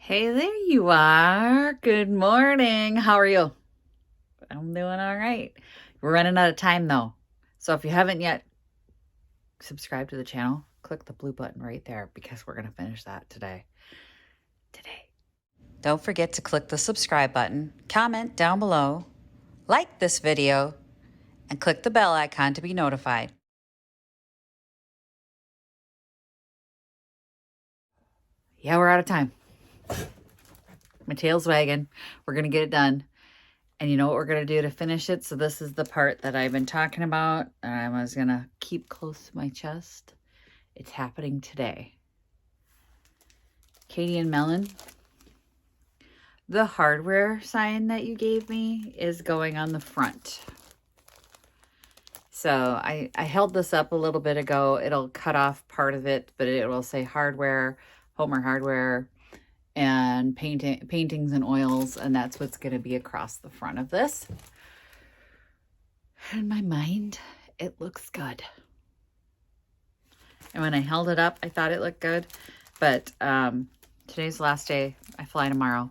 Hey, there you are. Good morning. How are you? I'm doing all right. We're running out of time though. So if you haven't yet subscribed to the channel, click the blue button right there because we're going to finish that today. Don't forget to click the subscribe button, comment down below, like this video, and click the bell icon to be notified. Yeah, we're out of time. My tail's wagging. We're going to get it done. And you know what we're going to do to finish it? So this is the part that I've been talking about. I was going to keep close to my chest. It's happening today. Katie and Melon, the hardware sign that you gave me is going on the front. So I held this up a little bit ago. It'll cut off part of it, but it will say hardware, Homer Hardware, and paintings and oils, and that's what's going to be across the front of this. In my mind, it looks good. And when I held it up, I thought it looked good, but today's the last day. I fly tomorrow.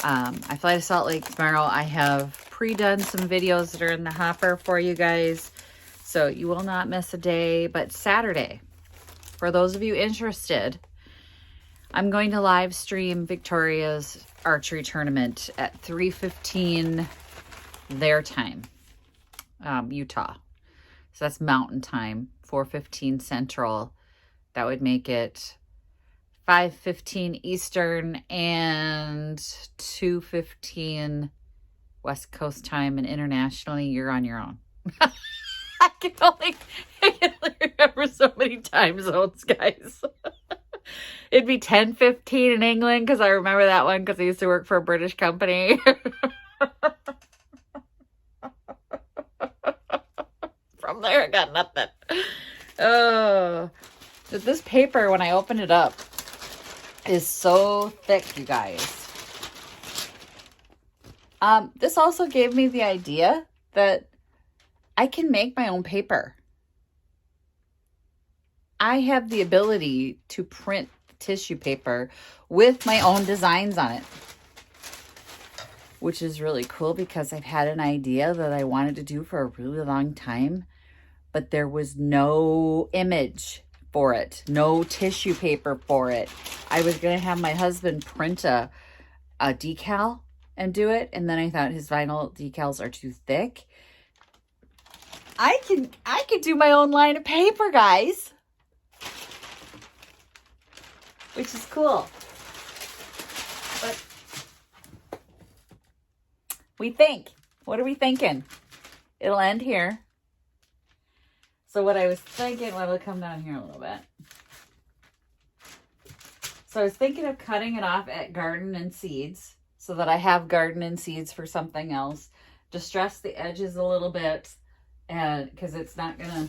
I fly to Salt Lake tomorrow. I have pre-done some videos that are in the hopper for you guys, so you will not miss a day. But Saturday, for those of you interested, I'm going to live stream Victoria's archery tournament at 3:15 their time, Utah. So that's Mountain Time, 4:15 Central. That would make it 5:15 Eastern and 2:15 West Coast time, and internationally, you're on your own. I can only remember so many time zones, guys. It'd be 10:15 in England because I remember that one because I used to work for a British company. From there, I got nothing. Oh, this paper, when I open it up, is so thick, you guys. This also gave me the idea that I can make my own paper. I have the ability to print tissue paper with my own designs on it, which is really cool because I've had an idea that I wanted to do for a really long time, but there was no image for it, no tissue paper for it. I was going to have my husband print a decal and do it, and then I thought his vinyl decals are too thick. I could do my own line of paper, guys. Which is cool. But we think. What are we thinking? It'll end here. So what I was thinking, well, it'll come down here a little bit. So I was thinking of cutting it off at Garden and Seeds so that I have Garden and Seeds for something else. Distress the edges a little bit, and because it's not going to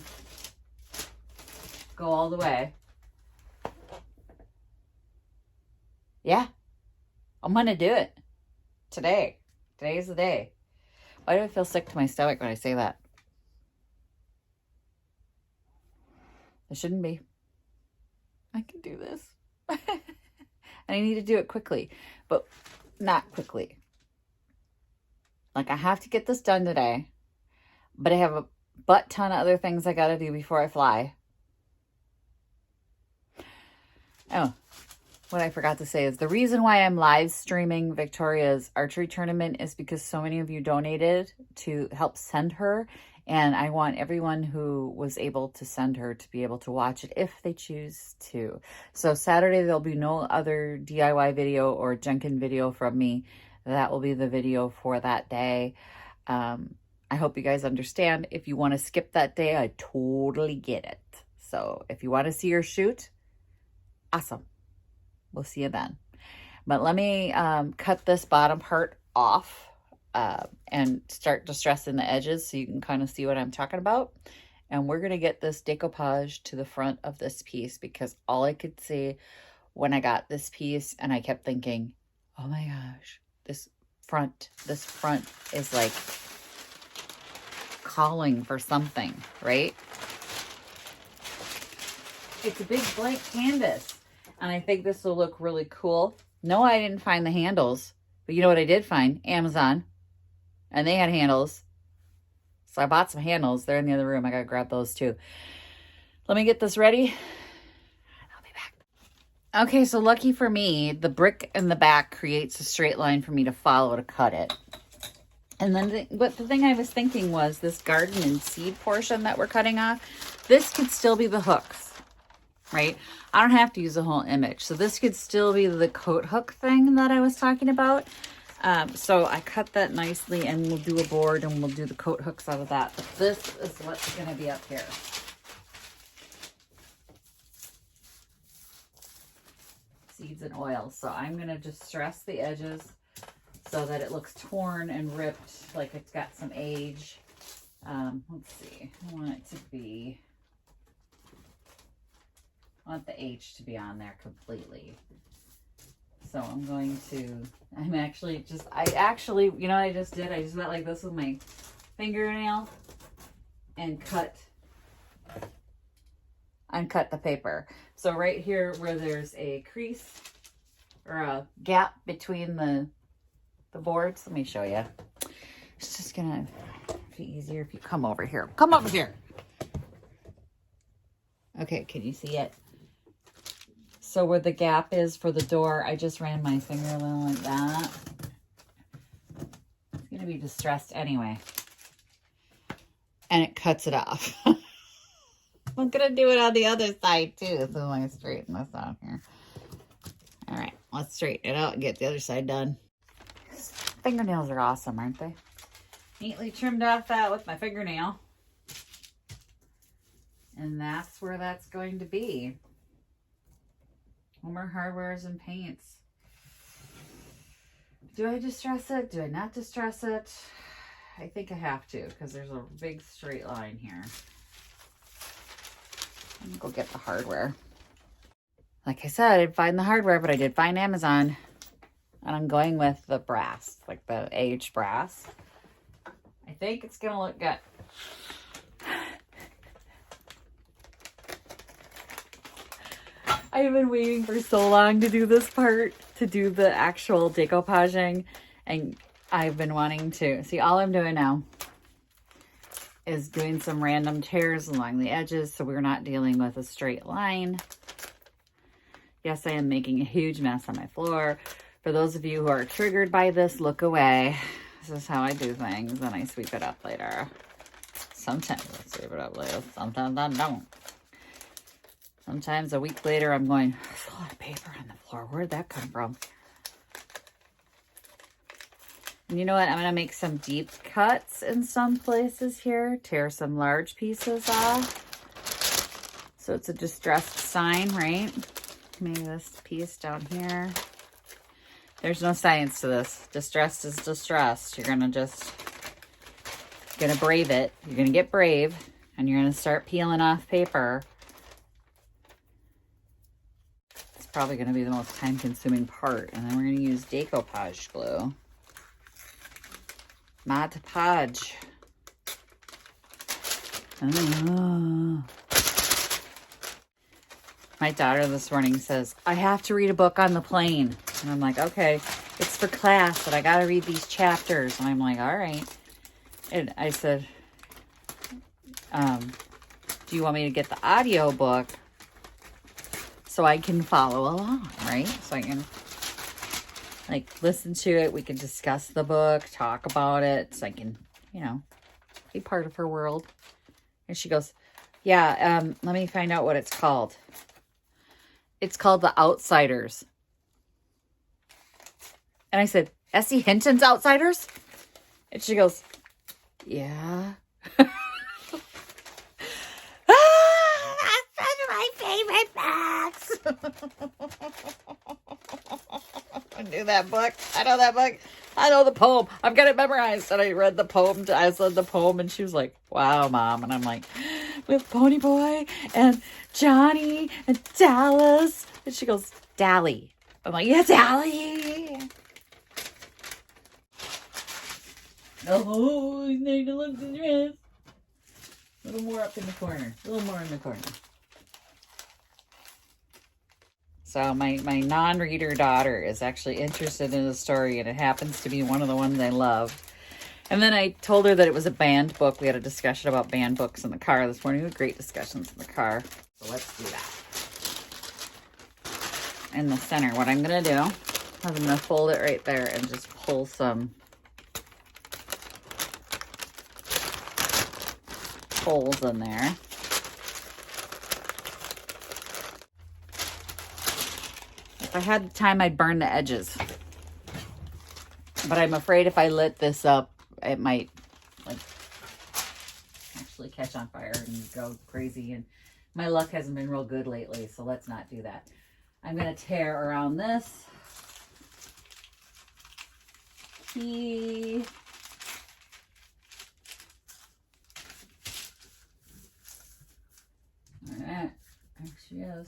go all the way. Yeah, I'm going to do it today. Today's the day. Why do I feel sick to my stomach when I say that? It shouldn't be. I can do this. I need to do it quickly, but not quickly. Like, I have to get this done today, but I have a butt ton of other things I got to do before I fly. Oh, what I forgot to say is the reason why I'm live streaming Victoria's archery tournament is because so many of you donated to help send her, and I want everyone who was able to send her to be able to watch it if they choose to. So Saturday, there'll be no other DIY video or Jenkin video from me. That will be the video for that day. I hope you guys understand. If you want to skip that day, I totally get it. So if you want to see her shoot, awesome. We'll see you then. But let me cut this bottom part off and start distressing the edges so you can kind of see what I'm talking about. And we're going to get this decoupage to the front of this piece because all I could see when I got this piece, and I kept thinking, oh my gosh, this front is like calling for something, right? It's a big blank canvas. And I think this will look really cool No, I didn't find the handles. But you know what I did find? Amazon. And they had handles. So I bought some handles. They're in the other room. I got to grab those too. Let me get this ready. I'll be back. Okay, so lucky for me, the brick in the back creates a straight line for me to follow to cut it. And then but the thing I was thinking was this garden and seed portion that we're cutting off, this could still be the hooks, right? I don't have to use a whole image. So this could still be the coat hook thing that I was talking about. So I cut that nicely and we'll do a board and we'll do the coat hooks out of that. But this is what's going to be up here. Seeds and oil. So I'm going to just stress the edges so that it looks torn and ripped, like it's got some age. Let's see. I want it to be, I want the H to be on there completely. So I'm going to, you know what I just did? I just went like this with my fingernail and cut the paper. So right here where there's a crease or a gap between the boards, let me show you. It's just gonna be easier if you come over here. Come over here. Okay, can you see it? So where the gap is for the door, I just ran my finger a little like that. It's going to be distressed anyway. And it cuts it off. I'm going to do it on the other side too. So I'm going to straighten this out here. All right, let's straighten it out and get the other side done. Fingernails are awesome, aren't they? Neatly trimmed off that with my fingernail. And that's where that's going to be. Homer Hardwares and Paints. Do I distress it? Do I not distress it? I think I have to because there's a big straight line here. I'm gonna go get the hardware. Like I said, I didn't find the hardware, but I did find Amazon. And I'm going with the brass, like the aged brass. I think it's gonna look good. I've been waiting for so long to do this part, to do the actual decoupaging, and I've been wanting to. See, all I'm doing now is doing some random tears along the edges so we're not dealing with a straight line. Yes, I am making a huge mess on my floor. For those of you who are triggered by this, look away. This is how I do things, and I sweep it up later. Sometimes I sweep it up later, sometimes I don't. Sometimes a week later, I'm going, there's a lot of paper on the floor. Where'd that come from? And you know what? I'm going to make some deep cuts in some places here. Tear some large pieces off. So it's a distressed sign, right? Maybe this piece down here. There's no science to this. Distressed is distressed. You're going to brave it. You're going to get brave. And you're going to start peeling off paper. Probably going to be the most time-consuming part. And then we're going to use decoupage glue. Mod Podge. My daughter this morning says, I have to read a book on the plane. And I'm like, okay, it's for class, but I got to read these chapters. And I'm like, all right. And I said, do you want me to get the audio book so I can follow along, right? So I can like listen to it. We can discuss the book, talk about it. So I can, you know, be part of her world. And she goes, yeah, let me find out what it's called. It's called The Outsiders. And I said, S.E. Hinton's Outsiders? And she goes, yeah. My favorite books. I knew that book. I know that book. I know the poem. I've got it memorized. And I read the poem. I said the poem, and she was like, wow, Mom. And I'm like, with Pony Boy and Johnny and Dallas. And she goes, Dally. I'm like, yeah, Dally. Oh, he's going to look the dress. A little more up in the corner. A little more in the corner. So my non-reader daughter is actually interested in the story, and it happens to be one of the ones I love. And then I told her that it was a banned book. We had a discussion about banned books in the car this morning. We had great discussions in the car. So let's do that. In the center, what I'm going to do is I'm going to fold it right there and just pull some holes in there. If I had the time, I'd burn the edges. But I'm afraid if I lit this up, it might like actually catch on fire and go crazy. And my luck hasn't been real good lately, so let's not do that. I'm going to tear around this key. All right, there she is.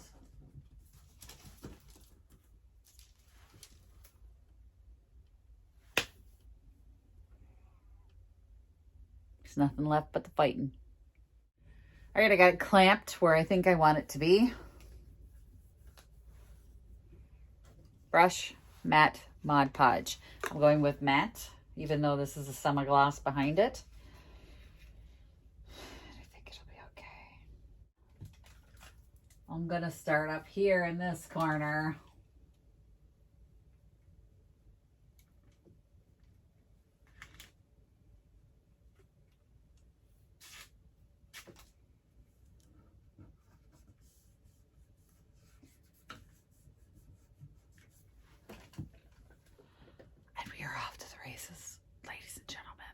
There's nothing left but the fighting. All right, I got it clamped where I think I want it to be. Brush, matte, Mod Podge. I'm going with matte, even though this is a semi-gloss behind it. I think it'll be okay. I'm gonna start up here in this corner. Ladies and gentlemen.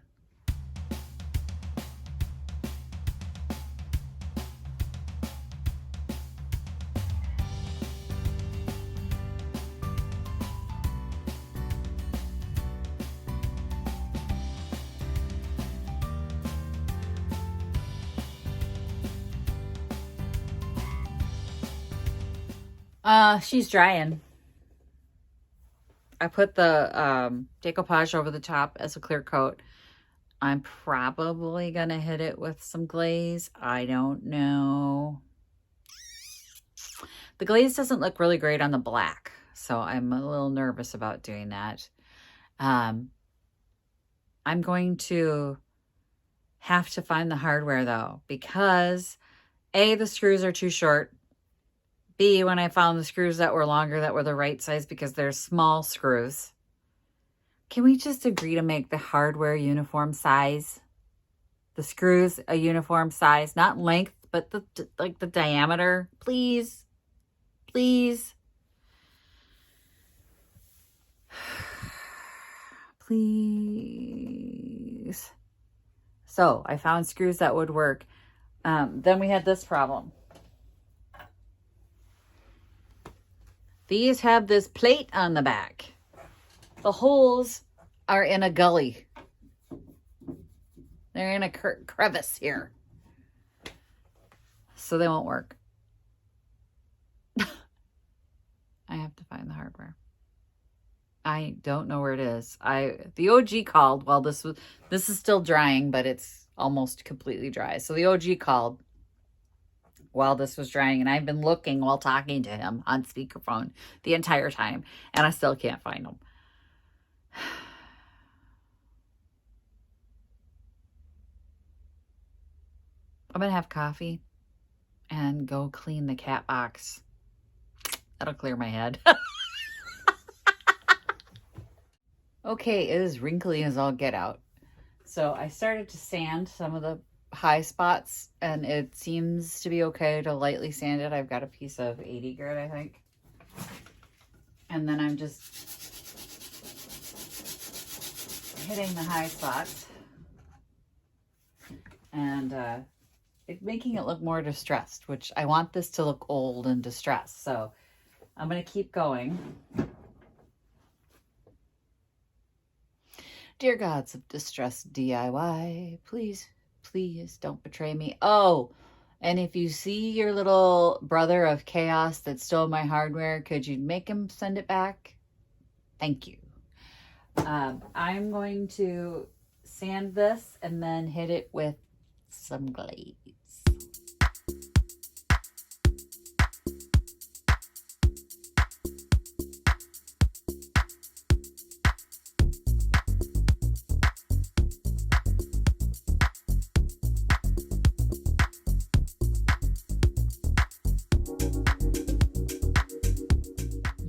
She's drying. I put the decoupage over the top as a clear coat. I'm probably going to hit it with some glaze. I don't know. The glaze doesn't look really great on the black, so I'm a little nervous about doing that. I'm going to have to find the hardware, though, because A, the screws are too short. B, when I found the screws that were longer, that were the right size because they're small screws. Can we just agree to make the hardware uniform size? The screws a uniform size, not length, but the diameter, please, please, please. So I found screws that would work. Then we had this problem. These have this plate on the back. The holes are in a gully. They're in a crevice here. So they won't work. I have to find the hardware. I don't know where it is. The OG called while this is still drying, but it's almost completely dry. So the OG called while this was drying, and I've been looking while talking to him on speakerphone the entire time, and I still can't find him. I'm gonna have coffee and go clean the cat box. That'll clear my head. Okay, it is wrinkly as all get out. So I started to sand some of the high spots, and it seems to be okay to lightly sand it. I've got a piece of 80 grit, I think. And then I'm just hitting the high spots and making it look more distressed, which I want this to look old and distressed. So I'm going to keep going. Dear gods of distress DIY, please, please don't betray me. Oh, and if you see your little brother of chaos that stole my hardware, could you make him send it back? Thank you. I'm going to sand this and then hit it with some glaze.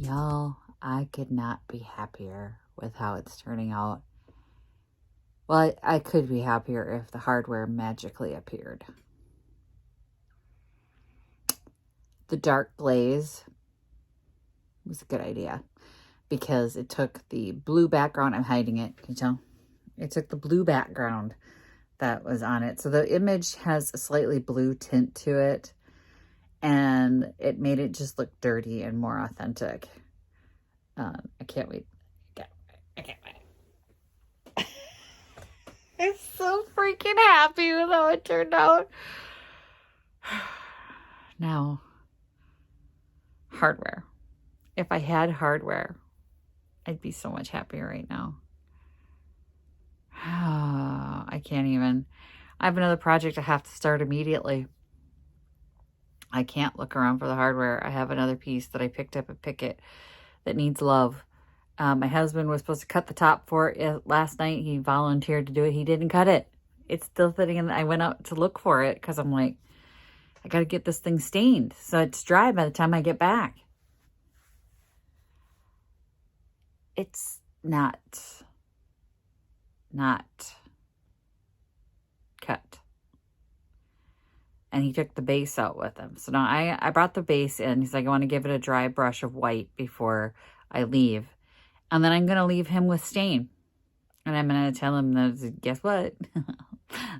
Y'all, I could not be happier with how it's turning out. Well, I could be happier if the hardware magically appeared. The dark glaze was a good idea because it took the blue background. I'm hiding it. Can you tell? It took the blue background that was on it. So the image has a slightly blue tint to it, and it made it just look dirty and more authentic. I can't wait. I can't wait. I'm so freaking happy with how it turned out. Now, hardware. If I had hardware, I'd be so much happier right now. I can't even. I have another project I have to start immediately. I can't look around for the hardware. I have another piece that I picked up at Picket that needs love. My husband was supposed to cut the top for it last night. He volunteered to do it. He didn't cut it. It's still sitting in. I went out to look for it because I'm like, I got to get this thing stained so it's dry by the time I get back. It's not cut. And he took the base out with him. So now I brought the base in. He's like, I want to give it a dry brush of white before I leave. And then I'm going to leave him with stain. And I'm going to tell him that, guess what?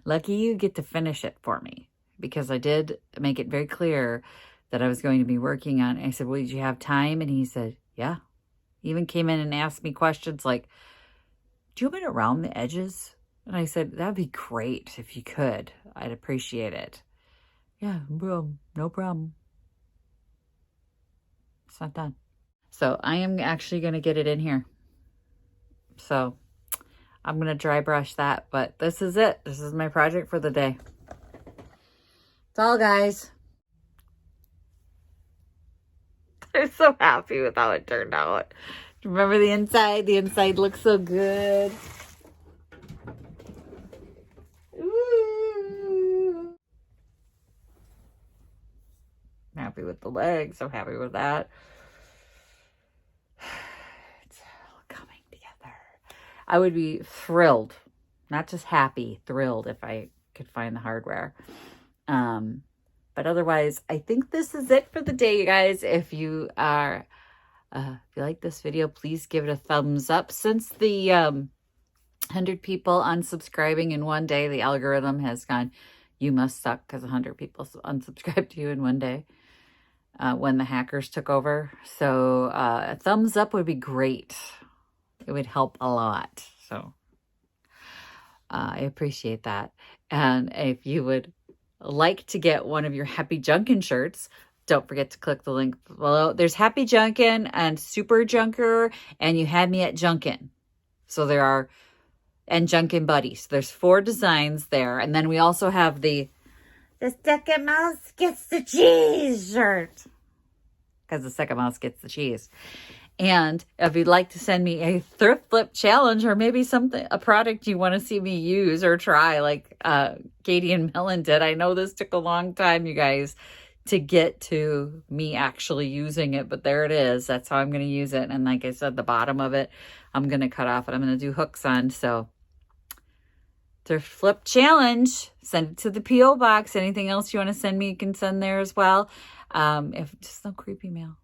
Lucky you get to finish it for me. Because I did make it very clear that I was going to be working on it. I said, well, did you have time? And he said, yeah. He even came in and asked me questions like, do you want me to round the edges? And I said, that'd be great if you could. I'd appreciate it. Yeah, bro, no problem. It's not done. So I am actually going to get it in here. So I'm going to dry brush that. But this is it. This is my project for the day. That's all, guys. I'm so happy with how it turned out. Remember the inside? The inside looks so good. Ooh. I'm happy with the legs. I'm happy with that. It's all coming together. I would be thrilled, not just happy, thrilled if I could find the hardware. But otherwise, I think this is it for the day, you guys. If you are, if you like this video, please give it a thumbs up. Since the 100 people unsubscribing in one day, the algorithm has gone, you must suck because 100 people unsubscribed to you in one day when the hackers took over. So a thumbs up would be great. It would help a lot. So I appreciate that. And if you would like to get one of your Happy Junkin shirts, don't forget to click the link below. There's Happy Junkin and Super Junker, and You Had Me at Junkin. So there are, and Junkin Buddies. There's 4 designs there. And then we also have the second mouse gets the cheese shirt. Because the second mouse gets the cheese. And if you'd like to send me a thrift flip challenge or maybe something, a product you want to see me use or try like Katie and Melon did. I know this took a long time, you guys, to get to me actually using it, but there it is. That's how I'm going to use it. And like I said, the bottom of it, I'm going to cut off and I'm going to do hooks on. So thrift flip challenge, send it to the P.O. box. Anything else you want to send me, you can send there as well. If just no creepy mail.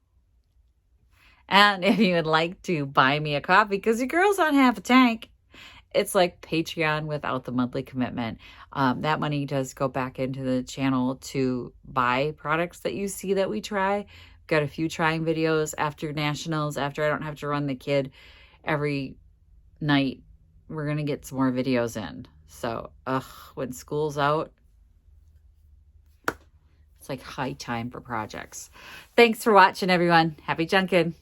And if you would like to buy me a coffee, because your girl's on half a tank, it's like Patreon without the monthly commitment. That money does go back into the channel to buy products that you see that we try. We've got a few trying videos after nationals, after I don't have to run the kid every night. We're going to get some more videos in. So, when school's out, it's like high time for projects. Thanks for watching, everyone. Happy Junkin'.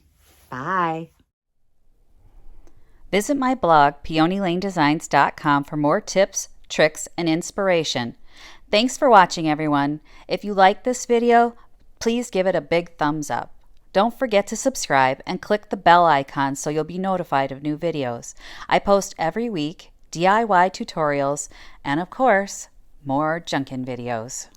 Bye. Visit my blog, peonylanedesigns.com, for more tips, tricks, and inspiration. Thanks for watching, everyone. If you like this video, please give it a big thumbs up. Don't forget to subscribe and click the bell icon so you'll be notified of new videos. I post every week DIY tutorials and, of course, more Junkin' videos.